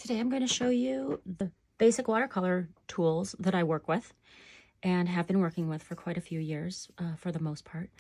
Today I'm going to show you the basic watercolor tools that I work with and have been working with for quite a few years for the most part.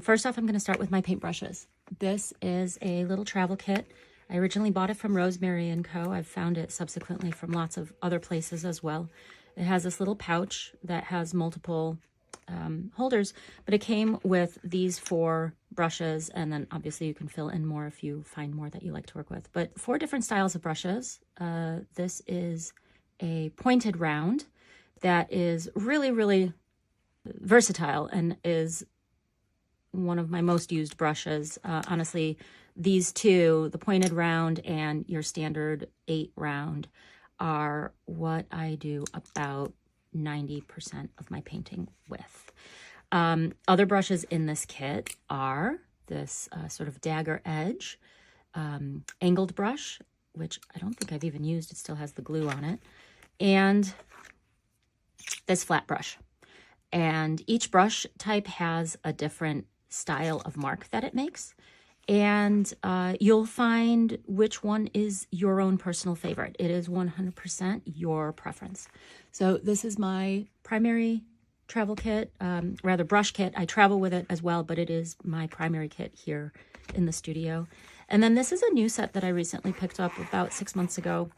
First off, I'm going to start with my paintbrushes. This is a little travel kit. I originally bought it from Rosemary & Co. I've found it subsequently from lots of other places as well. It has this little pouch that has multiple holders, but it came with these 4 brushes, and then obviously you can fill in more if you find more that you like to work with. But 4 different styles of brushes. This is a pointed round that is really, really versatile and is one of my most used brushes. Honestly, these two, the pointed round and your standard 8 round, are what I do about 90% of my painting with. Other brushes in this kit are this sort of dagger edge angled brush, which I don't think I've even used. It still has the glue on it. And this flat brush. And each brush type has a different style of mark that it makes. And you'll find which one is your own personal favorite. It is 100% your preference. So this is my primary travel kit, rather brush kit. I travel with it as well, but it is my primary kit here in the studio. And then this is a new set that I recently picked up about 6 months ago.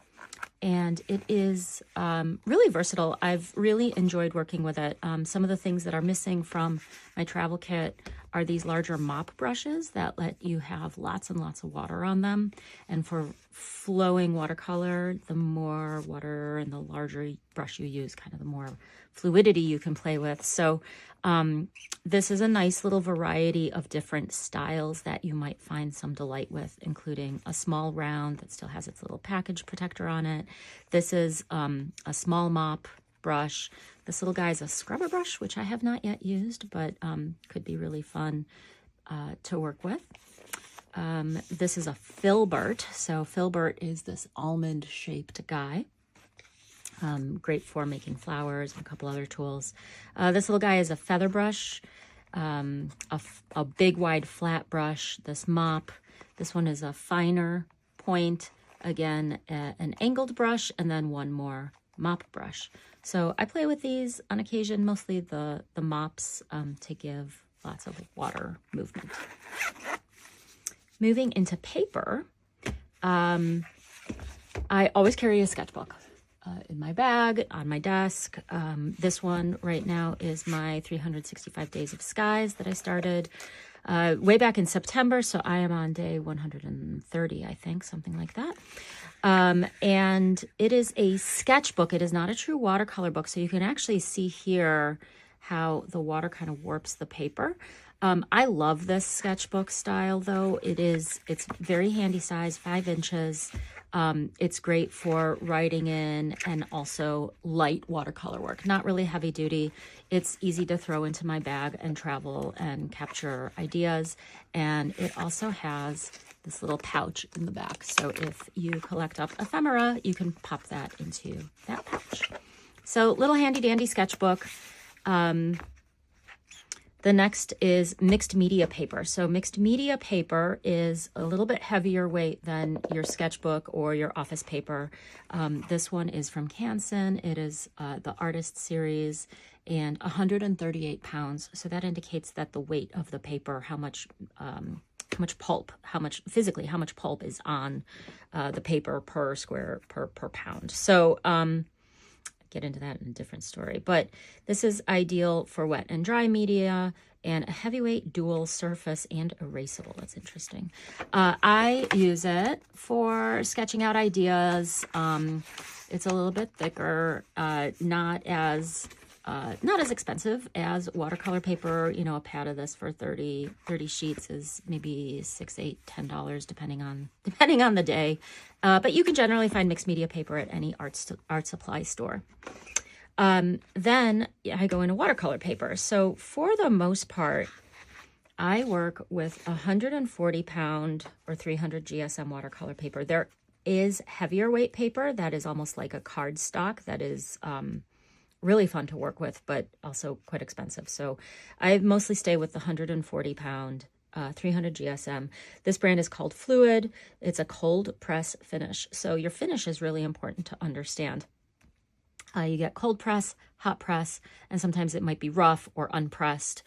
And it is really versatile. I've really enjoyed working with it. Some of the things that are missing from my travel kit are these larger mop brushes that let you have lots and lots of water on them. And for flowing watercolor, the more water and the larger brush you use, kind of the more fluidity you can play with. So this is a nice little variety of different styles that you might find some delight with, including a small round that still has its little package protector on it. This is a small mop brush. This little guy is a scrubber brush, which I have not yet used, but could be really fun to work with. This is a filbert. So filbert is this almond-shaped guy. Great for making flowers and a couple other tools. This little guy is a feather brush, a big wide flat brush, this mop. This one is a finer point, again, an angled brush, and then one more mop brush. So I play with these on occasion, mostly the mops to give lots of water movement. Moving into paper, I always carry a sketchbook in my bag, on my desk. This one right now is my 365 Days of Skies that I started way back in September. So I am on day 130, I think, something like that. And it is a sketchbook. It is not a true watercolor book. So you can actually see here how the water kind of warps the paper. I love this sketchbook style though. It's very handy size, 5 inches. It's great for writing in and also light watercolor work, not really heavy duty. It's easy to throw into my bag and travel and capture ideas. And it also has this little pouch in the back. So if you collect up ephemera, you can pop that into that pouch. So little handy dandy sketchbook. The next is mixed media paper. So mixed media paper is a little bit heavier weight than your sketchbook or your office paper. This one is from Canson. It is the Artist Series and 138 pounds. So that indicates that the weight of the paper, how much pulp, how much pulp is on the paper per pound. So get into that in a different story, but this is ideal for wet and dry media and a heavyweight dual surface and erasable. That's interesting. I use it for sketching out ideas. It's a little bit thicker, not as expensive as watercolor paper. You know, a pad of this for 30 sheets is maybe $6, $8, $10, depending on the day. But you can generally find mixed media paper at any art supply store. Then I go into watercolor paper. So for the most part, I work with 140 pound or 300 GSM watercolor paper. There is heavier weight paper that is almost like a cardstock that is really fun to work with, but also quite expensive. So I mostly stay with the 140 pound 300 GSM. This brand is called Fluid. It's a cold press finish. So your finish is really important to understand. You get cold press, hot press, and sometimes it might be rough or unpressed,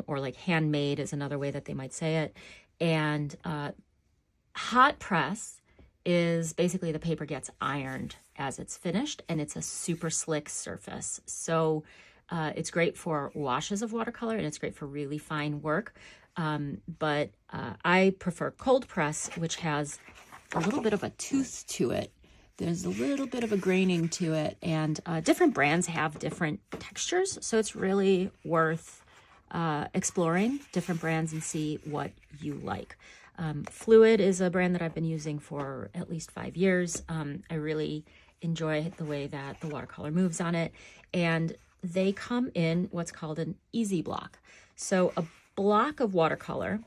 or like handmade is another way that they might say it. And hot press is basically the paper gets ironed as it's finished, and it's a super slick surface. So it's great for washes of watercolor, and it's great for really fine work. But I prefer cold press, which has a little bit of a tooth to it. There's a little bit of a graining to it, and different brands have different textures. So it's really worth exploring different brands and see what you like. Fluid is a brand that I've been using for at least 5 years. I really enjoy the way that the watercolor moves on it, and they come in what's called an easy block. So a block of watercolor,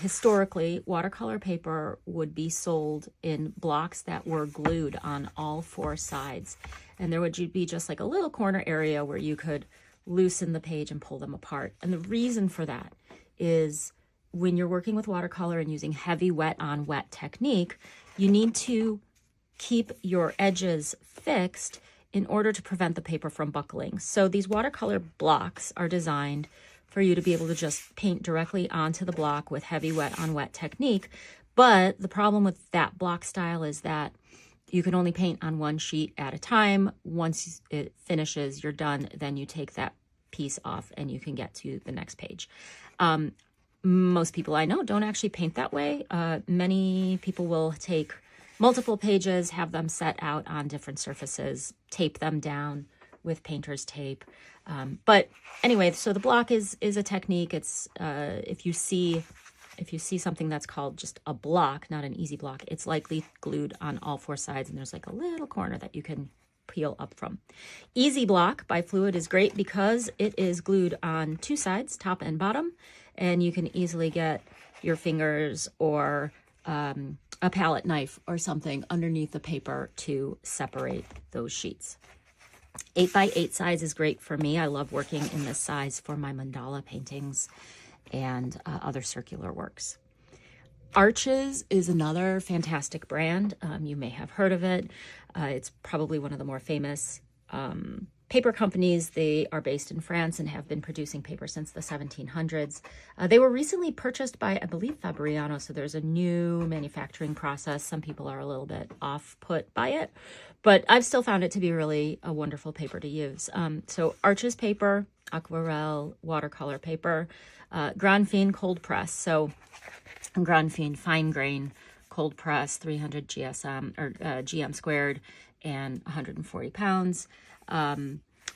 historically, watercolor paper would be sold in blocks that were glued on all 4 sides, and there would be just like a little corner area where you could loosen the page and pull them apart. And the reason for that is when you're working with watercolor and using heavy wet on wet technique, you need to keep your edges fixed in order to prevent the paper from buckling. So these watercolor blocks are designed for you to be able to just paint directly onto the block with heavy wet on wet technique. But the problem with that block style is that you can only paint on 1 sheet at a time. Once it finishes, you're done. Then you take that piece off and you can get to the next page. Most people I know don't actually paint that way. Many people will take multiple pages, have them set out on different surfaces, tape them down with painter's tape. But anyway, so the block is a technique. It's if you see something that's called just a block, not an easy block, it's likely glued on all 4 sides, and there's like a little corner that you can peel up from. Easy Block by Fluid is great because it is glued on 2 sides, top and bottom, and you can easily get your fingers or a palette knife or something underneath the paper to separate those sheets. 8x8 size is great for me. I love working in this size for my mandala paintings and other circular works. Arches is another fantastic brand. You may have heard of it. It's probably one of the more famous paper companies. They are based in France and have been producing paper since the 1700s. They were recently purchased by, I believe, Fabriano, so there's a new manufacturing process. Some people are a little bit off-put by it, but I've still found it to be really a wonderful paper to use. So Arches paper, aquarelle, watercolor paper, Grand Fine cold press. So Grand Fine fine grain cold press, 300 GSM or GM squared, and 140 pounds.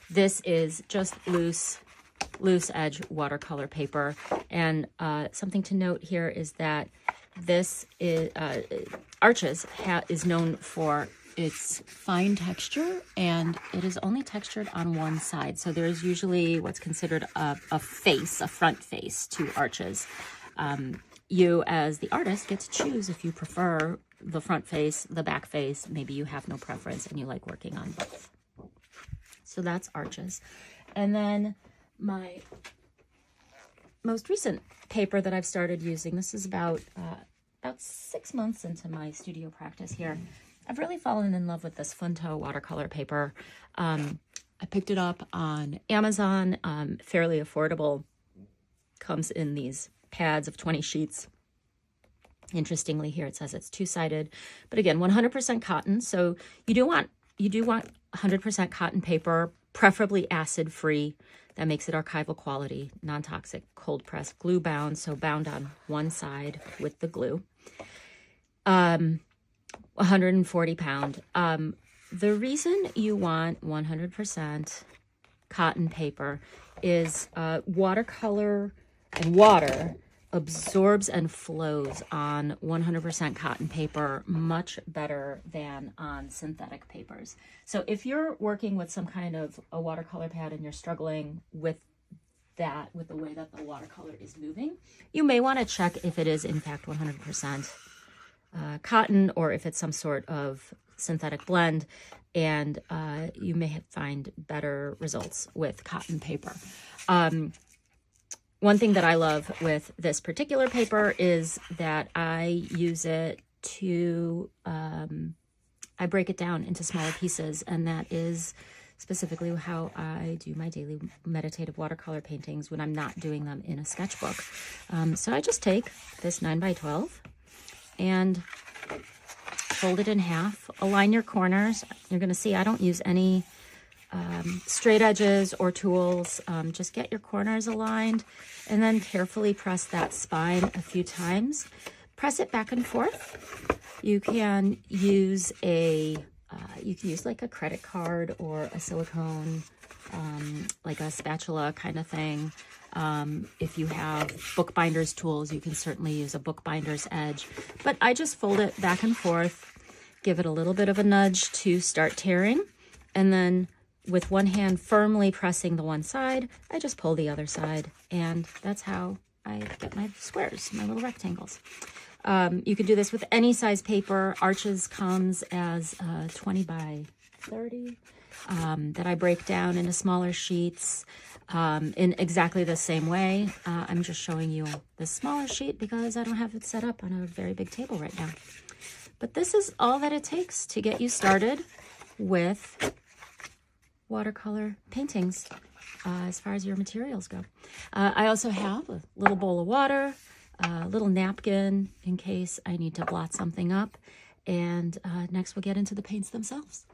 This is just loose edge watercolor paper. And something to note here is that this is Arches is known for its fine texture, and it is only textured on 1 side. So there's usually what's considered a front face to Arches. You, as the artist, get to choose if you prefer the front face, the back face. Maybe you have no preference and you like working on both. So that's Arches. And then my most recent paper that I've started using, this is about 6 months into my studio practice here. I've really fallen in love with this Funto watercolor paper. I picked it up on Amazon, fairly affordable. Comes in these pads of 20 sheets. Interestingly, here it says it's 2-sided, but again, 100% cotton. So you do want 100% cotton paper, preferably acid-free. That makes it archival quality, non-toxic, cold press, glue bound. So bound on 1 side with the glue. 140 pound. The reason you want 100% cotton paper is watercolor and water absorbs and flows on 100% cotton paper much better than on synthetic papers. So if you're working with some kind of a watercolor pad and you're struggling with the way that the watercolor is moving, you may want to check if it is in fact 100% cotton or if it's some sort of synthetic blend, and you may find better results with cotton paper. one thing that I love with this particular paper is that I use it to, I break it down into smaller pieces, and that is specifically how I do my daily meditative watercolor paintings when I'm not doing them in a sketchbook. So I just take this 9x12 and fold it in half, align your corners. You're going to see I don't use any straight edges or tools. Just get your corners aligned and then carefully press that spine a few times. Press it back and forth. You can use like a credit card or a silicone, like a spatula kind of thing. If you have bookbinder's tools, you can certainly use a bookbinder's edge. But I just fold it back and forth, give it a little bit of a nudge to start tearing, and then with one hand firmly pressing the one side, I just pull the other side, and that's how I get my squares, my little rectangles. You can do this with any size paper. Arches comes as 20 by 30 that I break down into smaller sheets in exactly the same way. I'm just showing you the smaller sheet because I don't have it set up on a very big table right now. But this is all that it takes to get you started with watercolor paintings as far as your materials go. I also have a little bowl of water, a little napkin in case I need to blot something up, and next we'll get into the paints themselves.